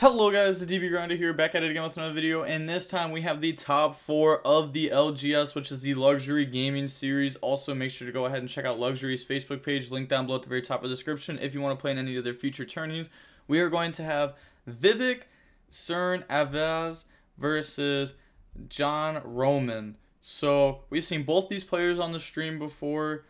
Hello guys, the DB Grinder here, back at it again with another video, and this time we have the top 4 of the LGS, which is the Luxury Gaming Series. Also, make sure to go ahead and check out Luxury's Facebook page, link down below at the very top of the description, if you want to play in any of their future tourneys. We are going to have Vivek Cern Avaz versus John Roman. So, we've seen both these players on the stream before.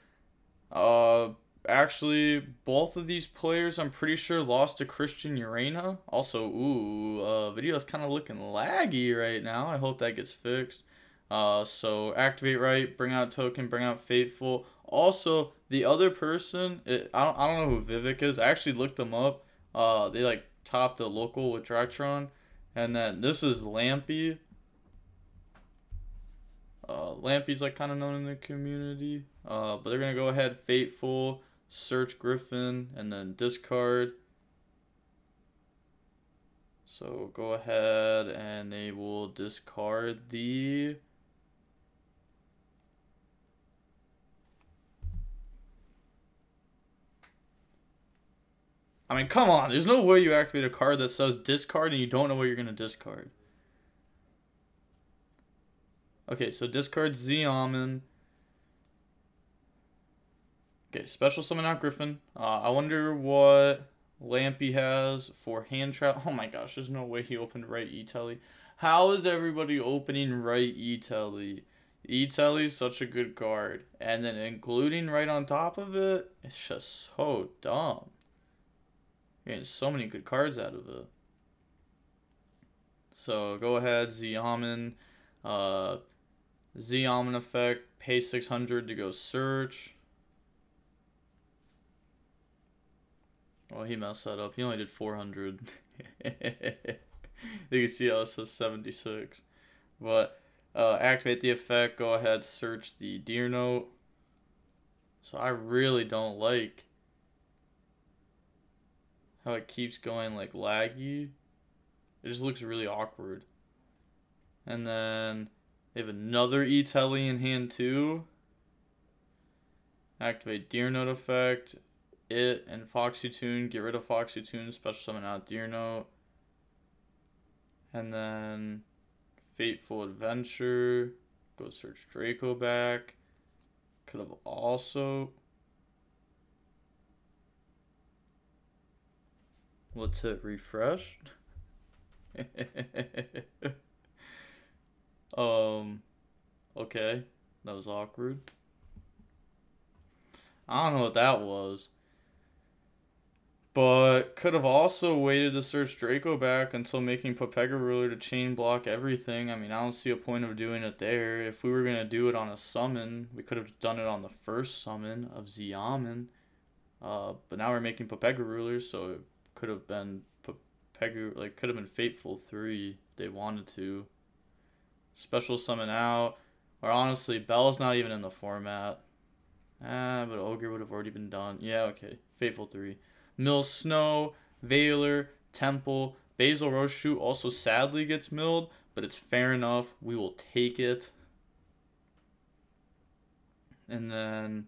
Actually, both of these players, I'm pretty sure, lost to Christian Urena. Also, video is kind of looking laggy right now. I hope that gets fixed. So, activate right, bring out token, bring out Fateful. Also, the other person, I don't know who Vivek is. I actually looked them up. They, like, topped the local with Drytron. And then this is Yampii. Lampee's, like, kind of known in the community. But they're going to go ahead, Fateful, search Griffin, and then discard. So go ahead and they will discard the I mean, come on, there's no way you activate a card that says discard and you don't know what you're going to discard. Okay, so discard Xiamen. Okay, special summon out Griffin. I wonder what Yampii has for hand trap. Oh my gosh, there's no way he opened right E-Telly. How is everybody opening right E-Telly? E-Telly's such a good card. And then including right on top of it, it's just so dumb. You're getting so many good cards out of it. So go ahead, Xiamen. Xiamen effect, pay 600 to go search. Well, he messed that up. He only did 400. You can see how it says 76. But activate the effect. Go ahead, search the Deer Note. So I really don't like how it keeps going like laggy. It just looks really awkward. And then they have another E-Telly in hand too. Activate Deer Note effect. It and Foxy Tune, get rid of Foxy Tune, special summon out Deer Note. And then Fateful Adventure, go search Draco back. Could have also, let's hit refresh. Okay, that was awkward. I don't know what that was. But could have also waited to search Draco back until making Popega Ruler to chain block everything. I mean, I don't see a point of doing it there. If we were going to do it on a summon, we could have done it on the first summon of Xiamen. But now we're making Popega Rulers, so it could have been Popega, like, could have been Fateful 3 if they wanted to. Special summon out. Or honestly, Bell's not even in the format. But Ogre would have already been done. Yeah, okay. Fateful 3. Mill Snow, Veiler, Temple, Basil Roshu also sadly gets milled, but it's fair enough. We will take it. And then,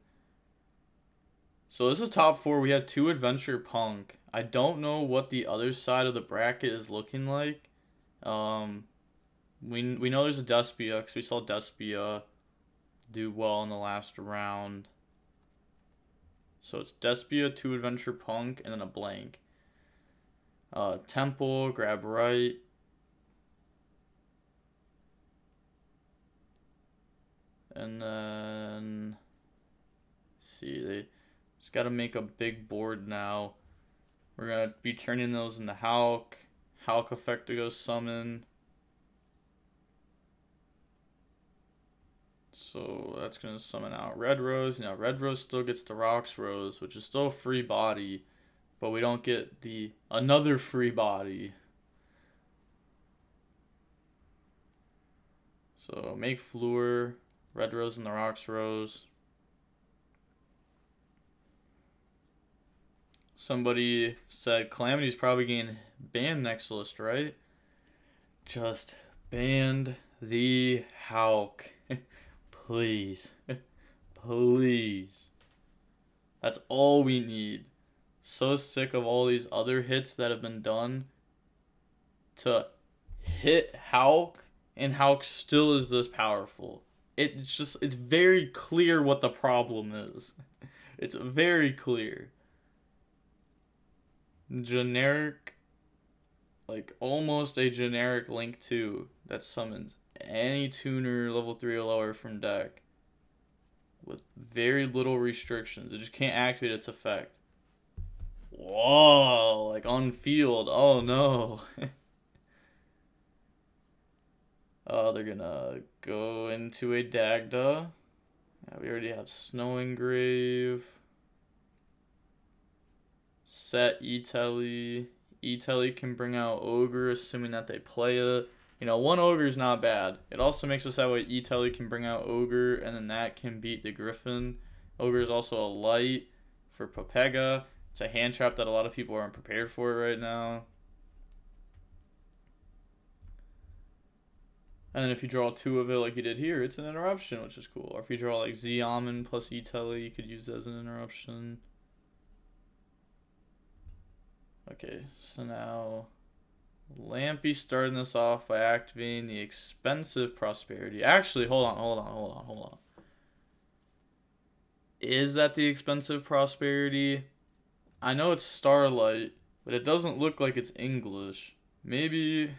so this is top 4. We have 2 Adventure Punk. I don't know what the other side of the bracket is looking like. We know there's a Despia, because we saw Despia do well in the last round. So it's Despia, 2 Adventure Punk, and then a blank. Temple, grab right. And then, see, they just got to make a big board now. We're going to be turning those into Hulk. Hulk effect to go summon. So that's going to summon out Red Rose. Now Red Rose still gets the Rocks Rose, which is still a free body, but we don't get the another free body. So make Fleur, Red Rose and the Rocks Rose. Somebody said Calamity's probably getting banned next list, right? Just banned the Hulk. Please. Please. That's all we need. So sick of all these other hits that have been done. to hit Hulk, and Hulk still is this powerful. It's very clear what the problem is. It's very clear. Generic, like almost a generic Link 2 that summons any tuner level 3 or lower from deck with very little restrictions. It just can't activate its effect. Whoa, like on field. Oh no. They're gonna go into a Dagda. Yeah, we already have Snow Engrave. Set E-Telly. E-Telly can bring out Ogre, assuming that they play it. You know, one Ogre is not bad. It also makes us that way E-Telly can bring out Ogre, and then that can beat the Griffin. Ogre is also a light for Popega. It's a hand trap that a lot of people aren't prepared for right now. And then if you draw 2 of it like you did here, it's an interruption, which is cool. Or if you draw like Z-Almond plus E-Telly, you could use that as an interruption. Okay, so now Yampii starting this off by activating the expensive Prosperity. Actually, hold on. Is that the expensive Prosperity? I know it's Starlight, but it doesn't look like it's English. Maybe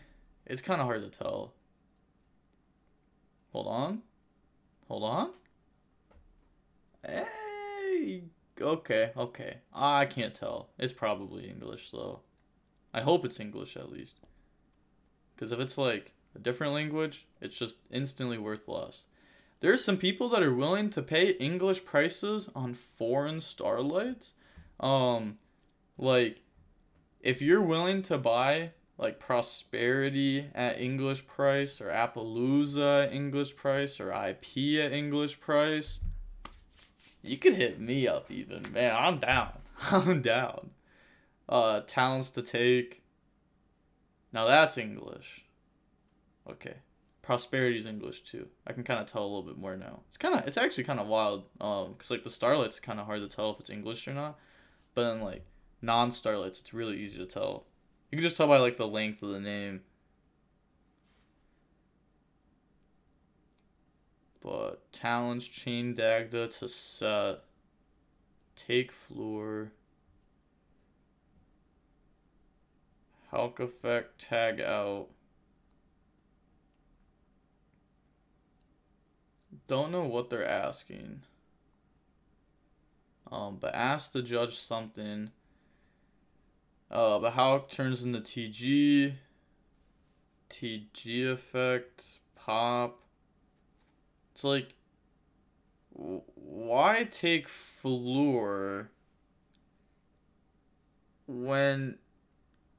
it's kind of hard to tell. Hold on. Hey, okay. I can't tell. It's probably English though. I hope it's English at least. Because if it's like a different language, it's just instantly worth less. There's some people that are willing to pay English prices on foreign Starlights. Like, if you're willing to buy like Prosperity at English price, or Appaloosa at English price, or IP at English price, you could hit me up even. Man, I'm down. Talents to take. Now that's English. Okay. Prosperity's English too. I can kind of tell a little bit more now. It's actually kind of wild. Cause like the Starlight's kind of hard to tell if it's English or not. But then like non-Starlights, it's really easy to tell. You can just tell by like the length of the name. But talents, chain Dagda to set. Take floor. Hulk effect, tag out. Don't know what they're asking. But ask the judge something. But Hulk turns into TG. TG effect, pop. It's like, why take floor when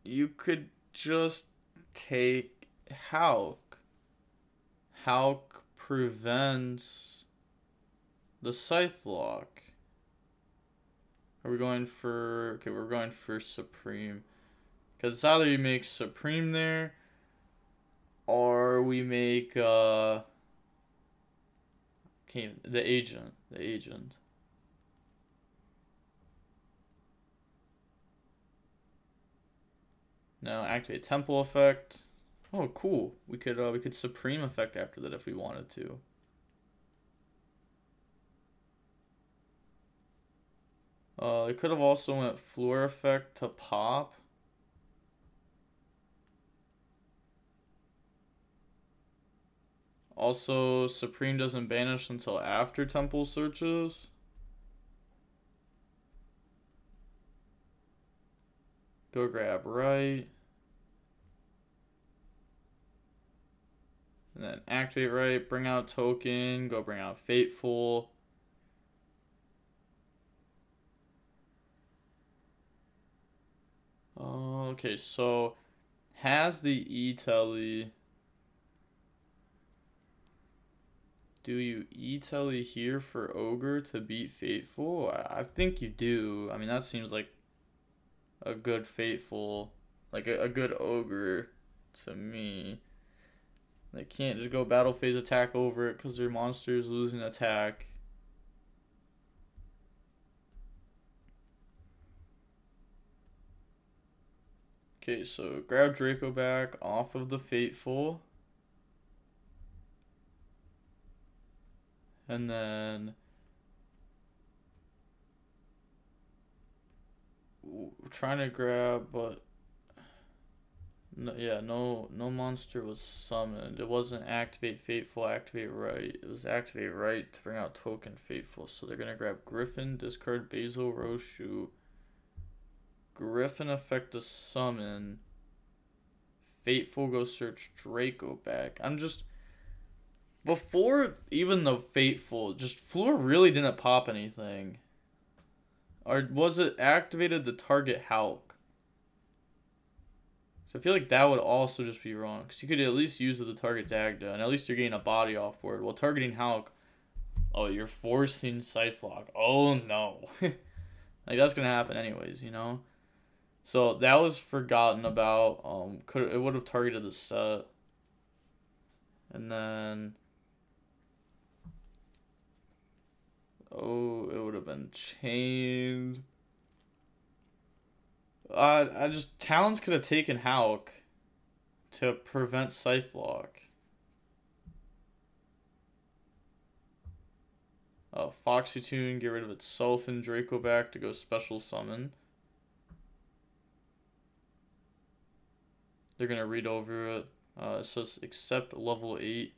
you could just take Hulk? Hulk prevents the Scythe lock. Are we going for... Okay, we're going for Supreme. Because it's either you make Supreme there, or we make... okay, the Agent. Now activate Temple effect. Oh, cool. We could Supreme effect after that if we wanted to. It could have also went floor effect to pop. Also, Supreme doesn't banish until after Temple searches. Go grab right. And then activate right, bring out token, go bring out Fateful. Okay, so has the E-Telly. Do you E-Telly here for Ogre to beat Fateful? I think you do. I mean, that seems like a good Fateful, like a good Ogre to me. They can't just go battle phase attack over it because their monster is losing attack. Okay, so grab Draco back off of the Fateful. And then we're trying to grab, but no, yeah, no monster was summoned. It wasn't activate Fateful, activate right. It was activate right to bring out token Fateful. So they're gonna grab Griffin, discard Basil Roshu. Griffin affect the summon. Fateful go search Draco back. I'm just, before even the Fateful, just Floor really didn't pop anything. Or was it activated to target Hulk? So I feel like that would also just be wrong. Because you could at least use it to target Dagda. And at least you're getting a body off board. While targeting Hulk, oh, you're forcing Scythelock. Oh no. Like that's going to happen anyways, you know? So that was forgotten about. It would have targeted the set. And then, oh, it would have been chained. I just, Talons could have taken Hulk to prevent Scythelock. Foxy Tune, get rid of itself and Draco back to go special summon. They're going to read over it. It says accept level 8.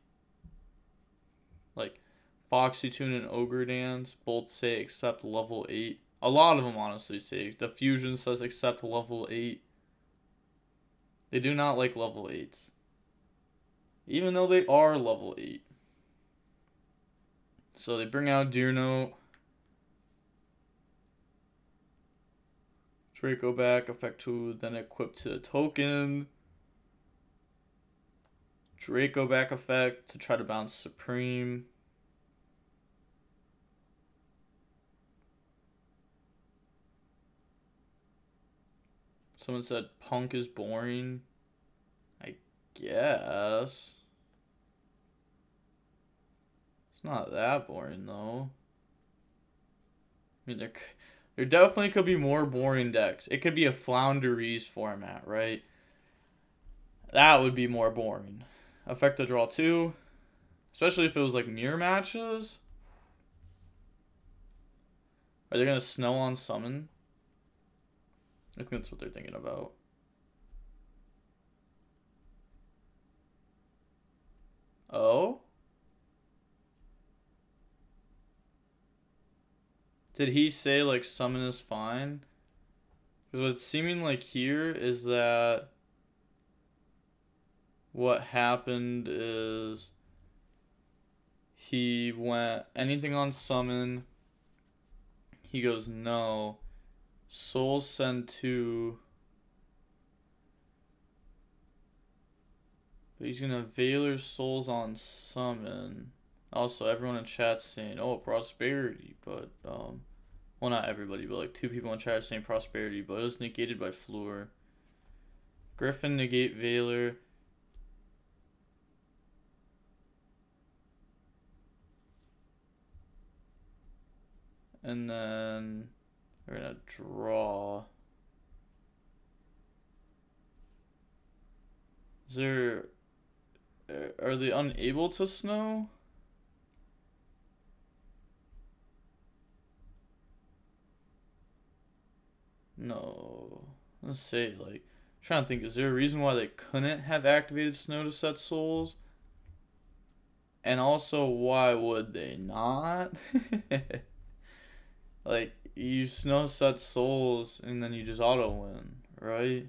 Like, Foxy Tune and Ogre Dance both say accept level 8. A lot of them honestly say. The Fusion says accept level 8. They do not like level 8s. Even though they are level 8. So they bring out Deer Note. Draco back, effect 2, then equip to the token. Draco back effect to try to bounce Supreme. Someone said Punk is boring. I guess. It's not that boring though. I mean, there definitely could be more boring decks. It could be a Flounderies format, right? That would be more boring. Effect to draw 2. Especially if it was like mirror matches. Are they going to snow on summon? I think that's what they're thinking about. Oh? Did he say like summon is fine? Because what's seeming like here is that what happened is he went anything on summon. He goes no. Soul send 2. But he's gonna Veiler Souls on summon. Also, everyone in chat's saying, oh, prosperity, but well, not everybody, but like 2 people in chat are saying prosperity, but it was negated by Floor. Griffin negate Veiler. And then we're gonna draw. Is there, are they unable to snow? No. Let's say, like, I'm trying to think, is there a reason why they couldn't have activated snow to set souls? And also, why would they not? Like, you snow set souls and then you just auto win, right?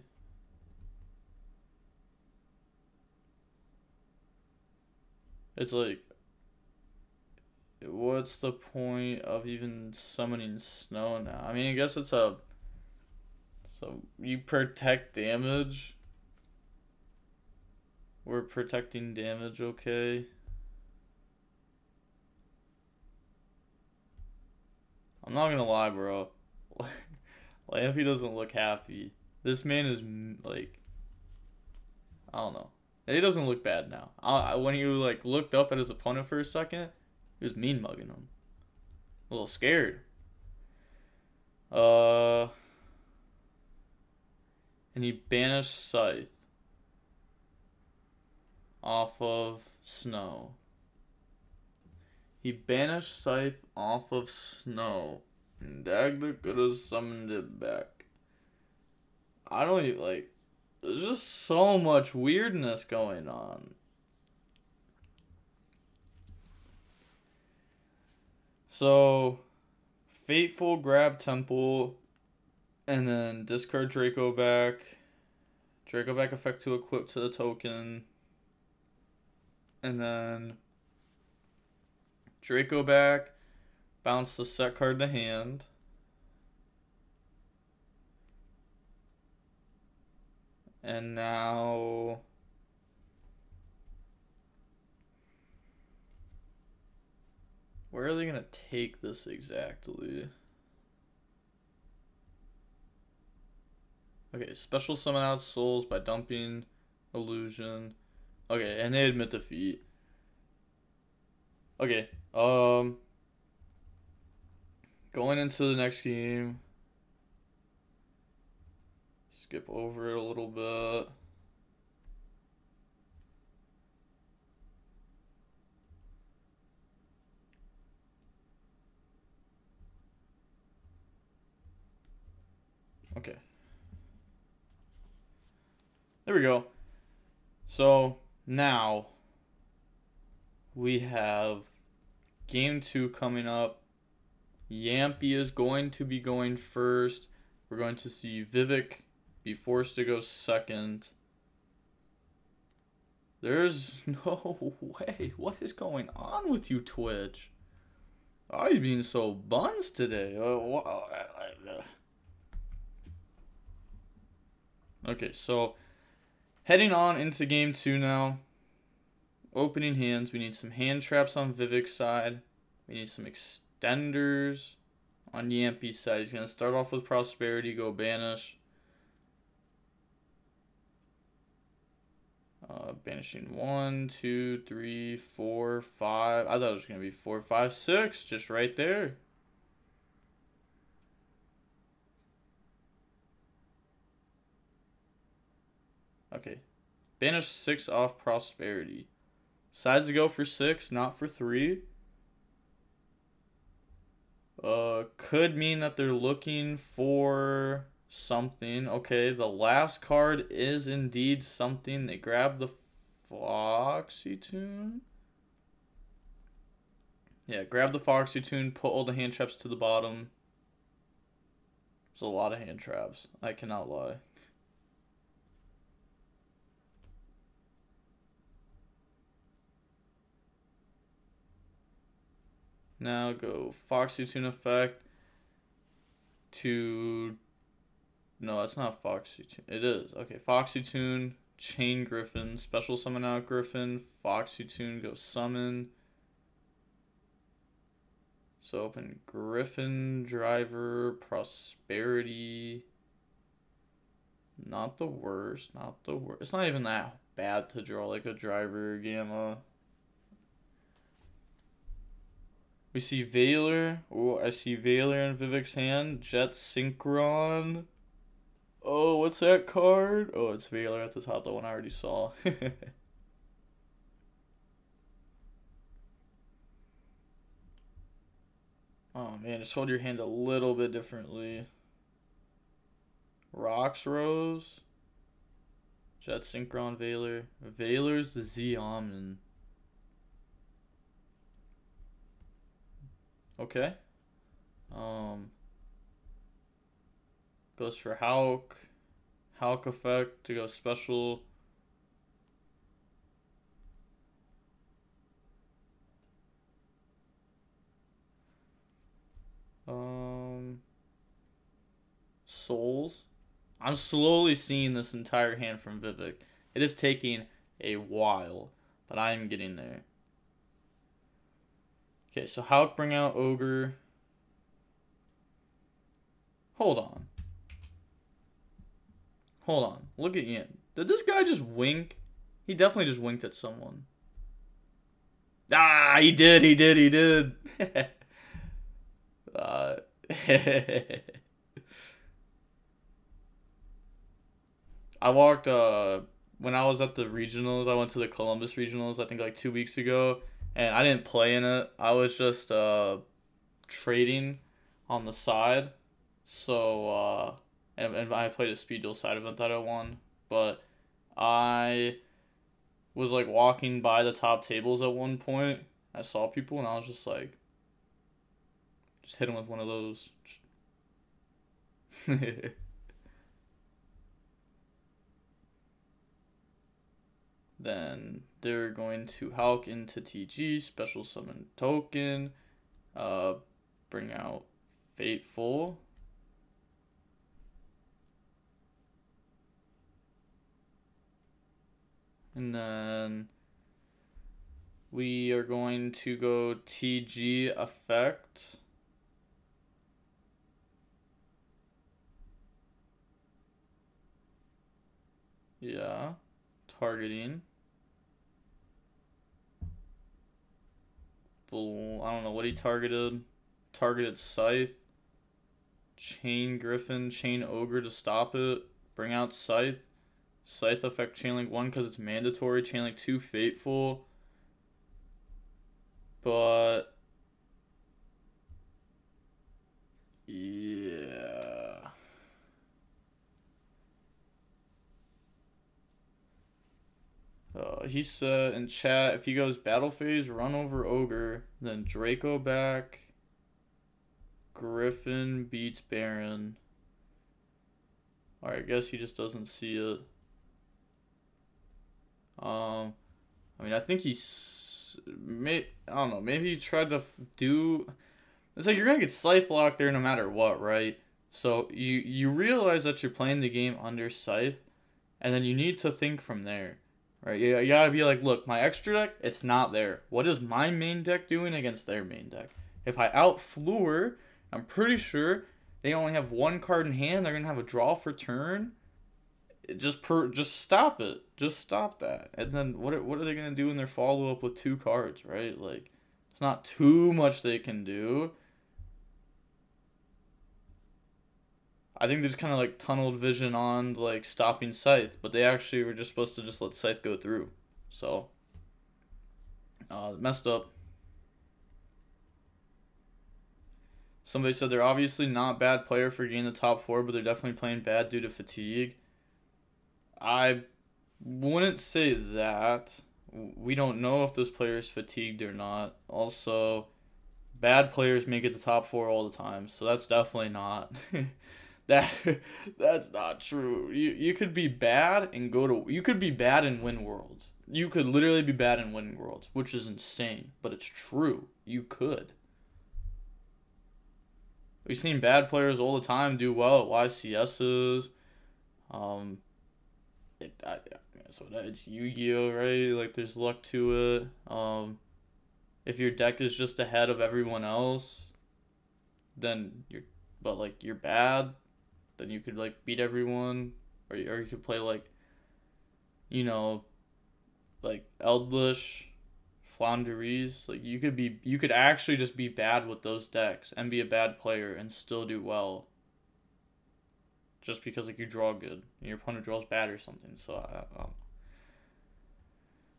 It's like, what's the point of even summoning snow now? I mean, I guess it's a, so you protect damage. We're protecting damage, okay? I'm not gonna lie, bro. Yampii doesn't look happy. This man is, like, I don't know. He doesn't look bad now. When he, like, looked up at his opponent for a second, he was mean mugging him. A little scared. And he banished Scythe off of Snow. He banished Scythe off of Snow. And Dagda could have summoned it back. I don't even, like, there's just so much weirdness going on. So, Fateful, grab Temple, and then discard Draco back. Draco back effect to equip to the token. And then Draco back, bounce the set card to hand. And now where are they going to take this exactly? Okay, special summon out souls by dumping illusion. Okay, and they admit defeat. Okay, going into the next game. Skip over it a little bit. Okay. There we go. So now we have game 2 coming up. Yampii is going to be going first. We're going to see Vivek be forced to go second. There's no way. What is going on with you, Twitch? Why are you being so buns today? Okay, so heading on into game 2 now. Opening hands. We need some hand traps on Vivek's side. We need some extenders on Yampii's side. He's going to start off with Prosperity, go Banish. Banishing 1, 2, 3, 4, 5. I thought it was going to be 4, 5, 6. Just right there. Okay. Banish 6 off Prosperity. Decides to go for 6, not for 3. Could mean that they're looking for something. Okay, the last card is indeed something. They grab the Foxy Tune. Yeah, grab the Foxy Tune, put all the hand traps to the bottom. There's a lot of hand traps. I cannot lie. Now go Foxy Tune effect to... No, that's not Foxy Tune. It is. Okay, Foxy Tune, Chain Griffin, special summon out Griffin, Foxy Tune, go summon. So open Griffin, Driver, Prosperity. Not the worst, not the worst. It's not even that bad to draw like a Driver, Gamma. We see Valor. Oh, I see Valor in Vivek's hand. Jet Synchron. Oh, what's that card? Oh, it's Valor at the top, the one I already saw. Oh man, just hold your hand a little bit differently. Rocks Rose. Jet Synchron Valor. Valor's the Z-Omnin. Okay. Goes for Hulk. Hulk effect to go special. Souls. I'm slowly seeing this entire hand from Vivek. It is taking a while, but I am getting there. Okay, so Hulk bring out Ogre. Hold on. Hold on. Look at Ian. Did this guy just wink? He definitely just winked at someone. Ah, he did. I walked when I was at the regionals. I went to the Columbus regionals, I think like 2 weeks ago, and I didn't play in it. I was just trading on the side. So and I played a speed duel side event that I won, but I was like walking by the top tables at one point. I saw people and I was just like, just hit him with one of those. Then they're going to Hulk into TG, special summon token, bring out Fateful. And then we are going to go TG effect. Yeah, targeting. I don't know what he targeted. Targeted Scythe. Chain Griffin, Chain Ogre to stop it. Bring out Scythe. Scythe effect Chainlink 1 because it's mandatory. Chainlink 2 Fateful. But yeah. He said in chat, if he goes battle phase, run over Ogre, then Draco back, Griffin beats Baron. Alright, I guess he just doesn't see it. I mean, I think he's... I don't know, maybe he tried to do... It's like you're going to get Scythe locked there no matter what, right? So you realize that you're playing the game under Scythe, and then you need to think from there. Right, you gotta be like, look, my extra deck, it's not there. What is my main deck doing against their main deck? If I out-Fluor, I'm pretty sure they only have one card in hand. They're gonna have a draw for turn. Just stop it. Just stop that. And then what are they gonna do in their follow-up with 2 cards, right? Like, it's not too much they can do. I think there's kind of like tunneled vision on like stopping Scythe, but they actually were just supposed to just let Scythe go through. So, messed up. Somebody said they're obviously not bad player for getting the top 4, but they're definitely playing bad due to fatigue. I wouldn't say that. We don't know if this player is fatigued or not. Also, bad players make it to top 4 all the time, so that's definitely not. That's not true. You could be bad and you could be bad and win worlds. You could literally be bad and win worlds, which is insane, but it's true. You could. We've seen bad players all the time do well at YCSs. So it's Yu-Gi-Oh, right? Like there's luck to it. If your deck is just ahead of everyone else, then you're bad. Then you could like beat everyone, or you could play like, like Eldlish, Flanderies. Like you could actually just be bad with those decks and be a bad player and still do well. Just because like you draw good and your opponent draws bad or something. So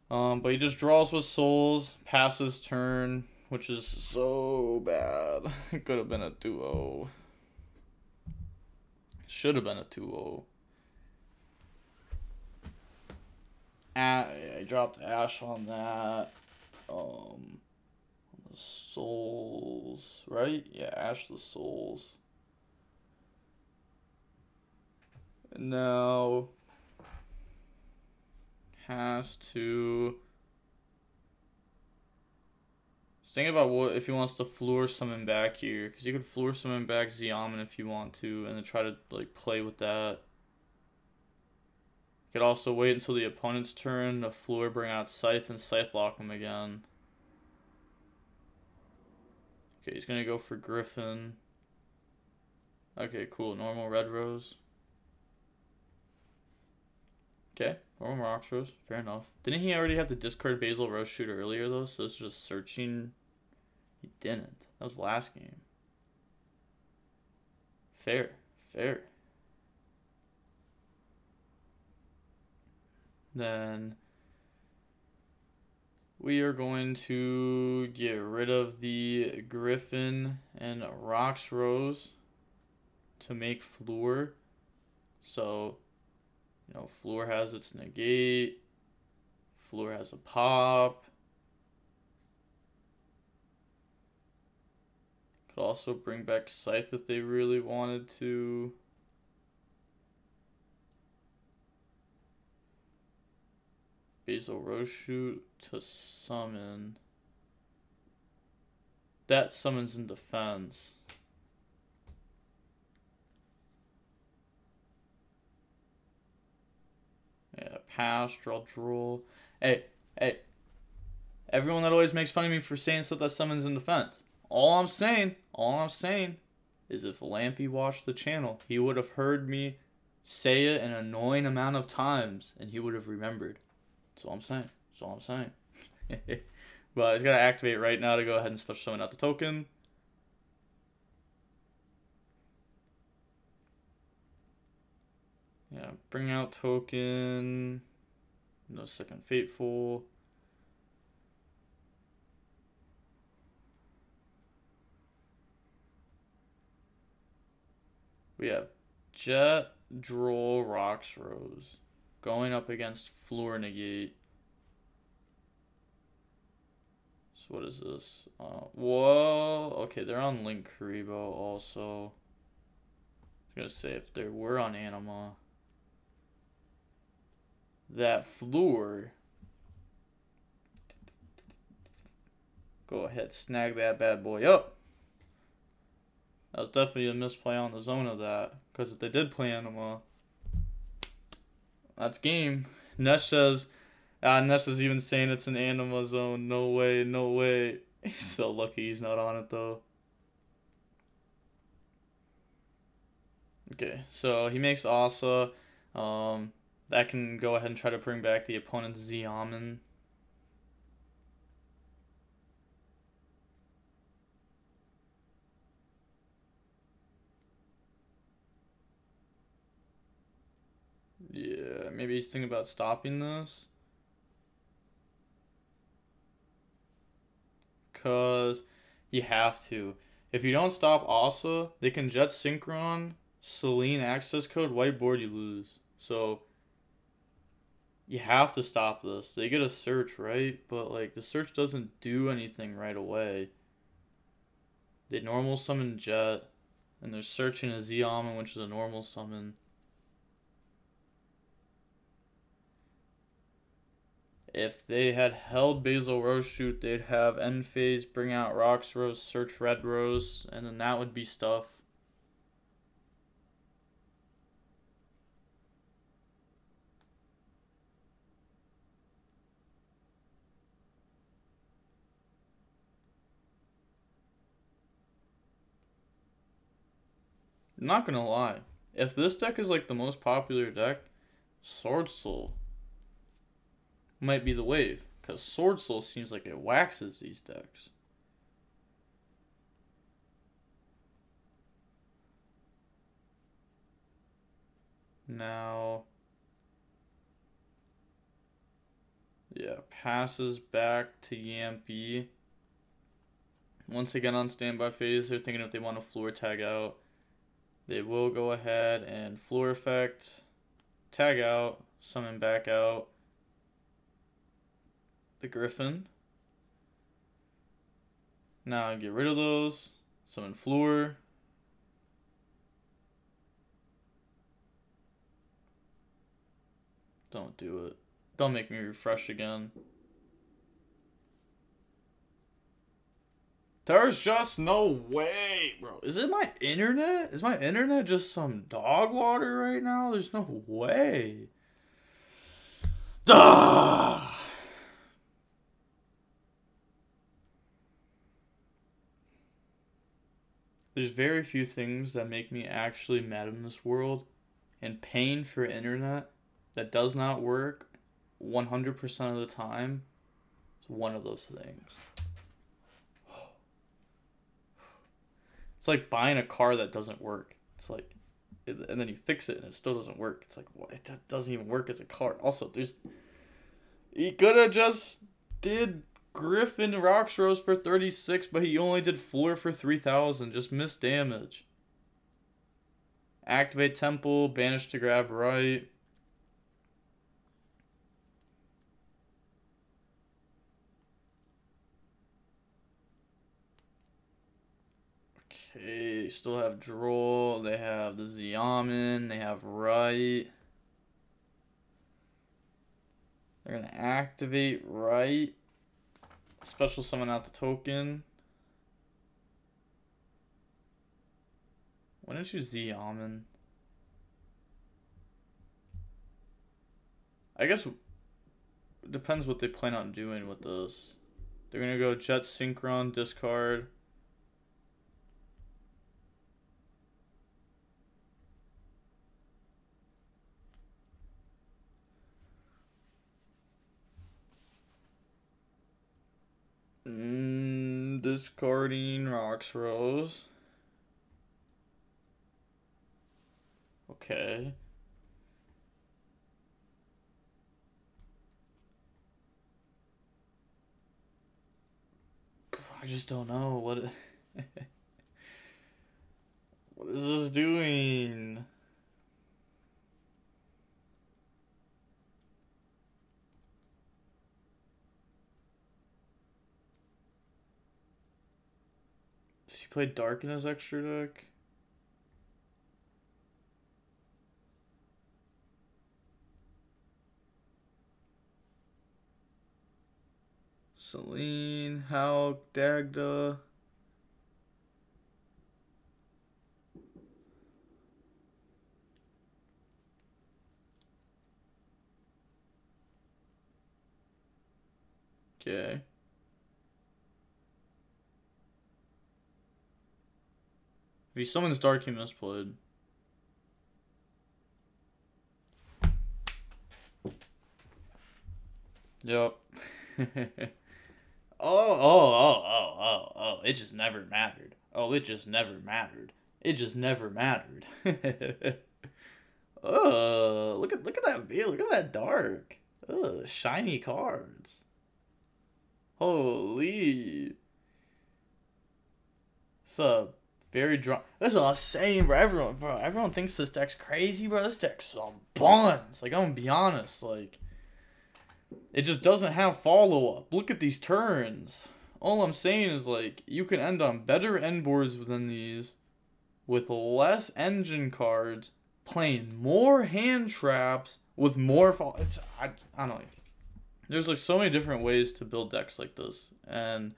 but he just draws with souls, passes turn, which is so bad. It could have been a 2-0. Should have been a 2-0. I dropped Ash on that. The souls, right? Yeah, Ash the souls. And now has to think about what if he wants to Fluor summon back here, because you could Fluor summon back Xiamen if you want to, and then try to like play with that. You could also wait until the opponent's turn to Fluor, bring out Scythe, and Scythe lock him again. Okay, he's gonna go for Griffin. Okay, cool. Normal Red Rose. Okay, normal Rocks Rose. Fair enough. Didn't he already have to discard Basil Rose Shoot earlier though? So it's just searching. He didn't. That was last game. Fair. Then we are going to get rid of the Griffin and Rocks Rose to make Floor. So, you know, Floor has its negate. Floor has a pop. Could also bring back Scythe if they really wanted to. Basil Rose Shoot to summon. That summons in defense. Yeah, pass, draw. Hey. Everyone that always makes fun of me for saying stuff that summons in defense. All I'm saying is if Yampii watched the channel, he would have heard me say it an annoying amount of times and he would have remembered. That's all I'm saying. But he's got to activate right now to go ahead and special summon out the token. Yeah, bring out token. No second Fateful. We have Jet, Droll, Rocks Rose. Going up against Floor Negate. So what is this? Whoa. Okay, they're on Link Karibo also. I was gonna say, if they were on Anima, that Floor. Go ahead, snag that bad boy up. That was definitely a misplay on the zone of that. Because if they did play Anima, that's game. Nesh says, Nesh is even saying it's an Anima zone. No way. He's so lucky he's not on it though. Okay, so he makes Asa. That can go ahead and try to bring back the opponent's Xiamen. Yeah, maybe he's thinking about stopping this. Because you have to. If you don't stop Asa, they can Jet Synchron, Celine access code, whiteboard, you lose. So you have to stop this. They get a search, right? But like the search doesn't do anything right away. They normal summon Jet, and they're searching a Xiamen, which is a normal summon. If they had held Basil Rose Shoot, they'd have End Phase, bring out Rocks Rose, search Red Rose, and then that would be stuff. I'm not gonna lie. If this deck is like the most popular deck, Sword Soul might be the wave. Because Sword Soul seems like it waxes these decks. Now, yeah, passes back to Yampii. Once again on standby phase, they're thinking if they want to floor tag out. They will go ahead and floor effect, tag out, summon back out the Griffin. Now get rid of those, summon floor. Don't do it. Don't make me refresh again. There's just no way, bro. Is it my internet? Is my internet just some dog water right now? There's no way. Duh! There's very few things that make me actually mad in this world, and paying for internet that does not work 100% of the time is one of those things. It's like buying a car that doesn't work. It's like, and then you fix it and it still doesn't work. It's like, what? It doesn't even work as a car. Also, He could have just did Griffin Roxrose for 36, but he only did Floor for 3,000. Just missed damage. Activate Temple, banish to grab right. Okay, still have Droll. They have the Xiamen. They have right. They're going to activate right. Special summon out the token. Why don't you Xiamen? I guess it depends what they plan on doing with this. They're going to go Jet Synchron, discard. Discarding Roxrose. Okay. I just don't know what what is this doing? Does he play Dark in his extra deck? Celine, Hulk, Dagda. Okay. If he summons Dark, he misplayed. Yep. Oh. It just never mattered. Oh, it just never mattered. It just never mattered. Oh, look at that view. Look at that dark. Oh, shiny cards. Holy. It's a very drawn. That's what I was saying, bro. Everyone thinks this deck's crazy, bro. This deck's some buns. Like, I'm gonna be honest. Like, it just doesn't have follow-up. Look at these turns. All I'm saying is, like, you can end on better end boards than these with less engine cards, playing more hand traps with more I don't know. There's, like, so many different ways to build decks like this. And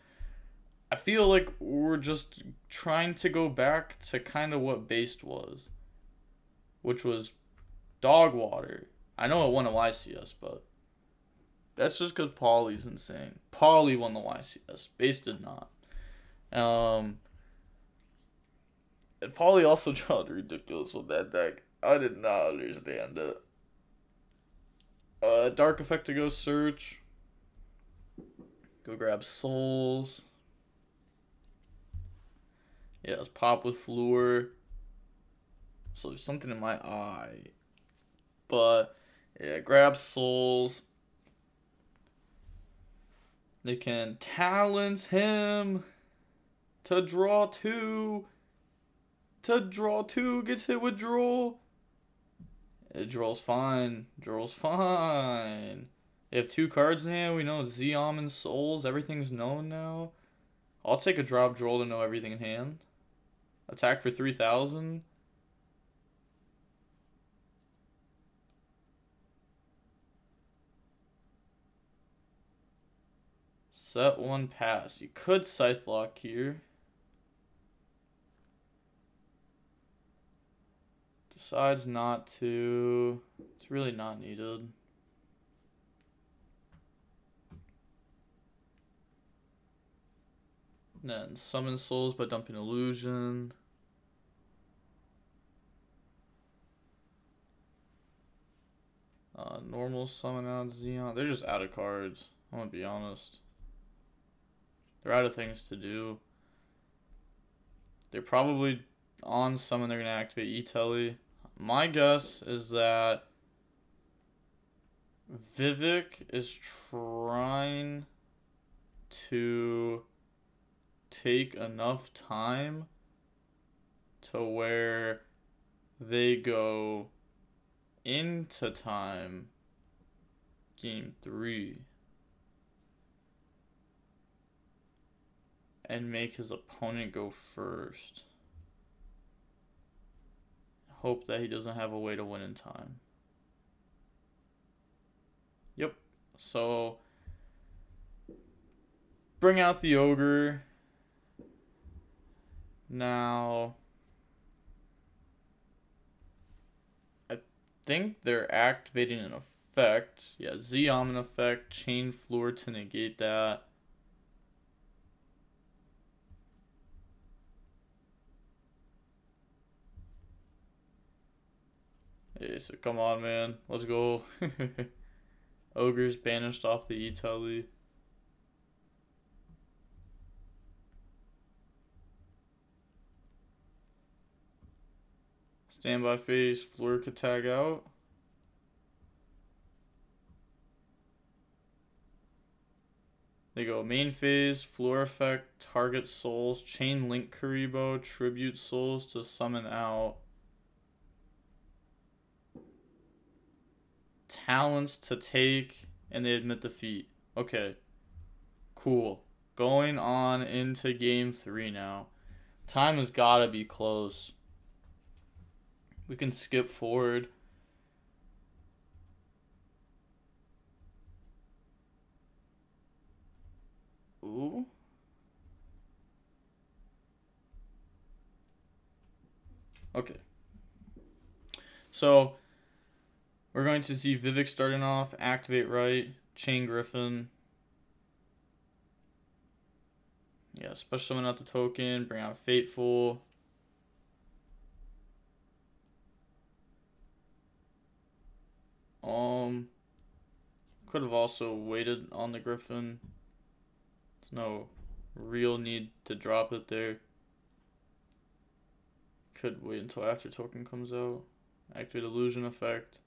I feel like we're just trying to go back to kind of what Baxt was, which was dog water. I know it won a YCS, but that's just because Pauly's insane. Pauly won the YCS. Baxt did not. And Pauly also drawn ridiculous with that deck. I did not understand it. Dark Effect to go search. Go grab souls. Yeah, let's pop with Floor. So there's something in my eye. But, yeah, grab souls. They can talent him to draw 2. To draw 2, gets hit with draw. Draw's fine. Draw's fine. They have 2 cards in hand. We know Xiamen and Souls. Everything's known now. I'll take a drop draw to know everything in hand. Attack for 3,000. Set 1 pass. You could Scythe Lock here. Decides not to. It's really not needed. And then summon souls by dumping illusion. Normal summon out Xeon. They're just out of cards. I'm gonna be honest. They're out of things to do. They're probably on summon. They're gonna activate E-Telly. My guess is that Vivek is trying to take enough time to where they go into time game 3 and make his opponent go first. Hope that he doesn't have a way to win in time. Yep. So bring out the ogre. Now I think they're activating an effect. Yeah, Z-Omen effect, chain floor to negate that. Hey, so come on, man. Let's go. Ogre's banished off the E-Telly. Standby phase, Fleur could tag out. They go main phase, Floor effect, target souls, chain link Karibo, tribute souls to summon out. Talents to take, and they admit defeat. Okay, cool. Going on into game 3 now. Time has got to be close. We can skip forward. Ooh. Okay. So we're going to see Vivek starting off, activate right, chain Griffin. Yeah, special summon out the token, bring out Fateful. Could have also waited on the Griffin. There's no real need to drop it there. Could wait until after token comes out. Activate illusion effect.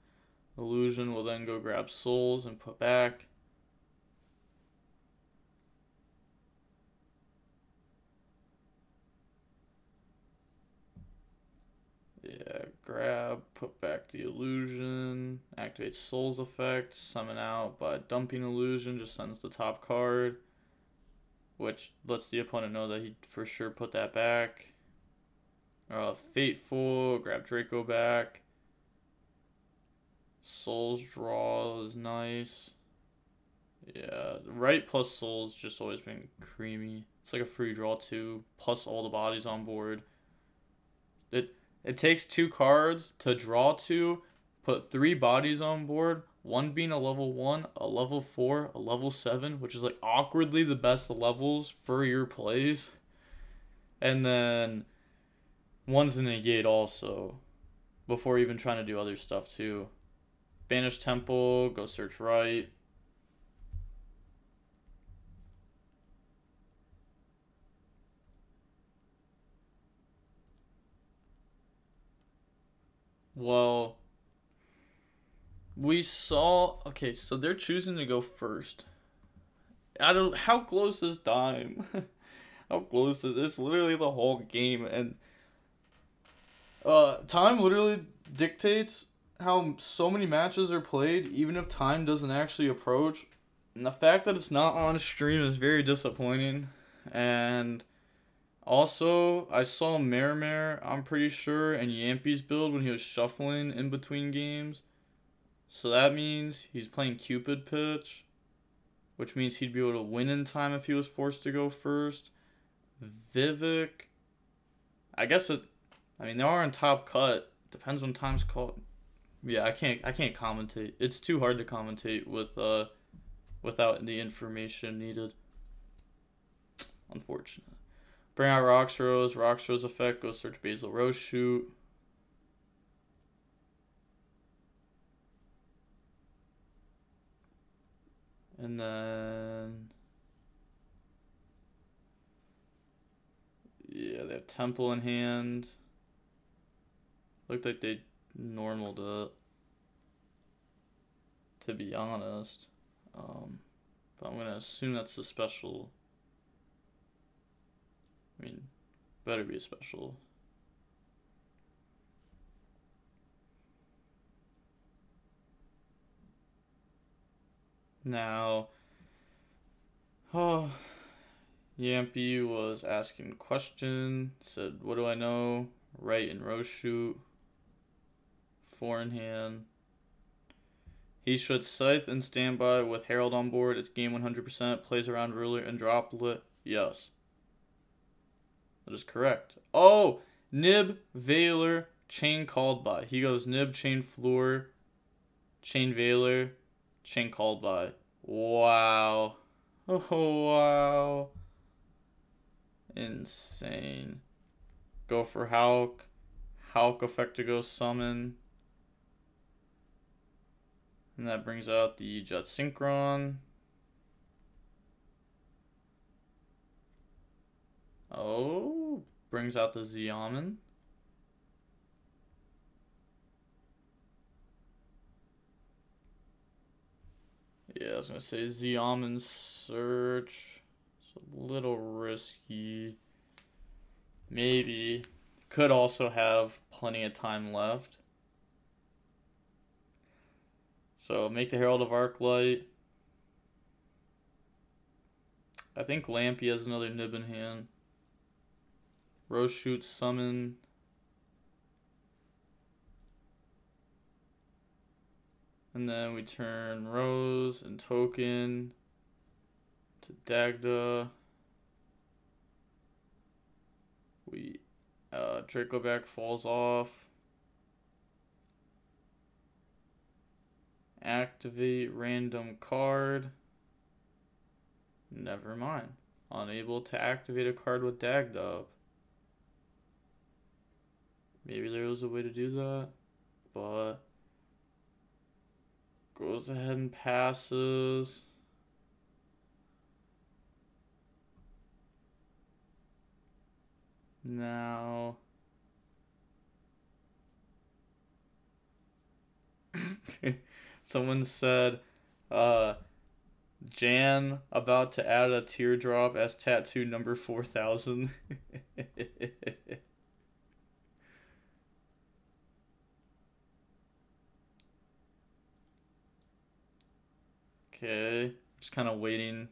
Illusion will then go grab souls and put back. Yeah, grab, put back the illusion, activate souls effect, summon out by dumping illusion, just sends the top card, which lets the opponent know that he for sure put that back. Fateful, grab Draco back. Souls draw is nice. Yeah, right plus souls just always been creamy. It's like a free draw too, plus all the bodies on board. It takes 2 cards to draw 2, put 3 bodies on board, one being a level 1, a level 4, a level 7, which is like awkwardly the best levels for your plays. And then one's a negate also, before even trying to do other stuff too. Banish Temple, go search right. Well, we saw... Okay, so they're choosing to go first. How close is time? How close is... It's literally the whole game, and... time literally dictates how so many matches are played, even if time doesn't actually approach. And the fact that it's not on stream is very disappointing. And... Also, I saw Merrimere, I'm pretty sure, and Yampii's build when he was shuffling in between games. So that means he's playing Cupid pitch, which means he'd be able to win in time if he was forced to go first. Vivek, I guess I mean, they are in top cut. Depends when time's called. Yeah, I can't commentate. It's too hard to commentate with without the information needed. Unfortunate. Bring out Roxrose. Roxrose effect. Go search Basil Rose Shoot. And then... Yeah, they have Temple in hand. Looked like they normaled it. to be honest. But I'm gonna assume that's a special. I mean, better be a special. Now, oh, Yampii was asking a question. Said, "What do I know? Right and row shoot. Four in hand. He should scythe and standby with Herald on board. It's game 100%. Plays around ruler and droplet. Yes. That is correct. Oh! Nib, Veiler, chain called by. He goes Nib, chain floor, chain Veiler, chain called by. Wow. Oh, wow. Insane. Go for Hauk. Hauk effect to go summon. And that brings out the Jet Synchron. Oh, brings out the Xiamen. Yeah, I was going to say Xiamen search. It's a little risky. Maybe. Could also have plenty of time left. So make the Herald of Arclight. I think Yampii has another nib in hand. Rose shoot summon. And then we turn Rose and Token to Dagda. We Draco back falls off. Activate random card. Never mind. Unable to activate a card with Dagda. Maybe there was a way to do that, but goes ahead and passes. Now someone said Jan about to add a teardrop as tattoo number 4000. Okay, just kind of waiting.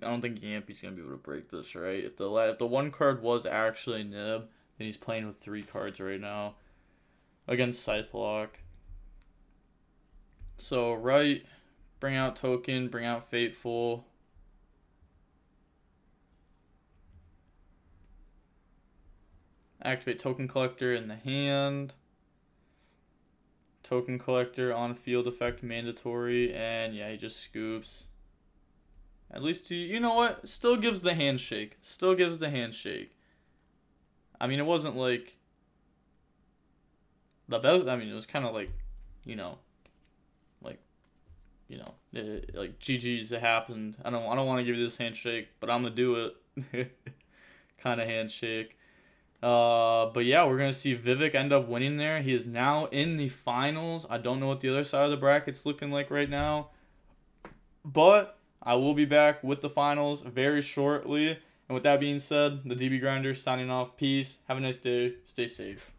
I don't think Yampii's gonna be able to break this, right? If the one card was actually Nib, then he's playing with 3 cards right now against Scythelock. So right, bring out Token, bring out Fateful. Activate Token Collector in the hand. Token Collector on field effect mandatory, and yeah, he just scoops. At least he, you know what? Still gives the handshake. Still gives the handshake. I mean, it wasn't like the best. I mean, it was kind of like, you know, like GG's. It happened. I don't want to give you this handshake, but I'm gonna do it. Kind of handshake. But yeah, we're gonna see Vivek end up winning there. He is now in the finals. I don't know what the other side of the bracket's looking like right now, but I will be back with the finals very shortly. And with that being said, the DB Grinder signing off. Peace. Have a nice day. Stay safe.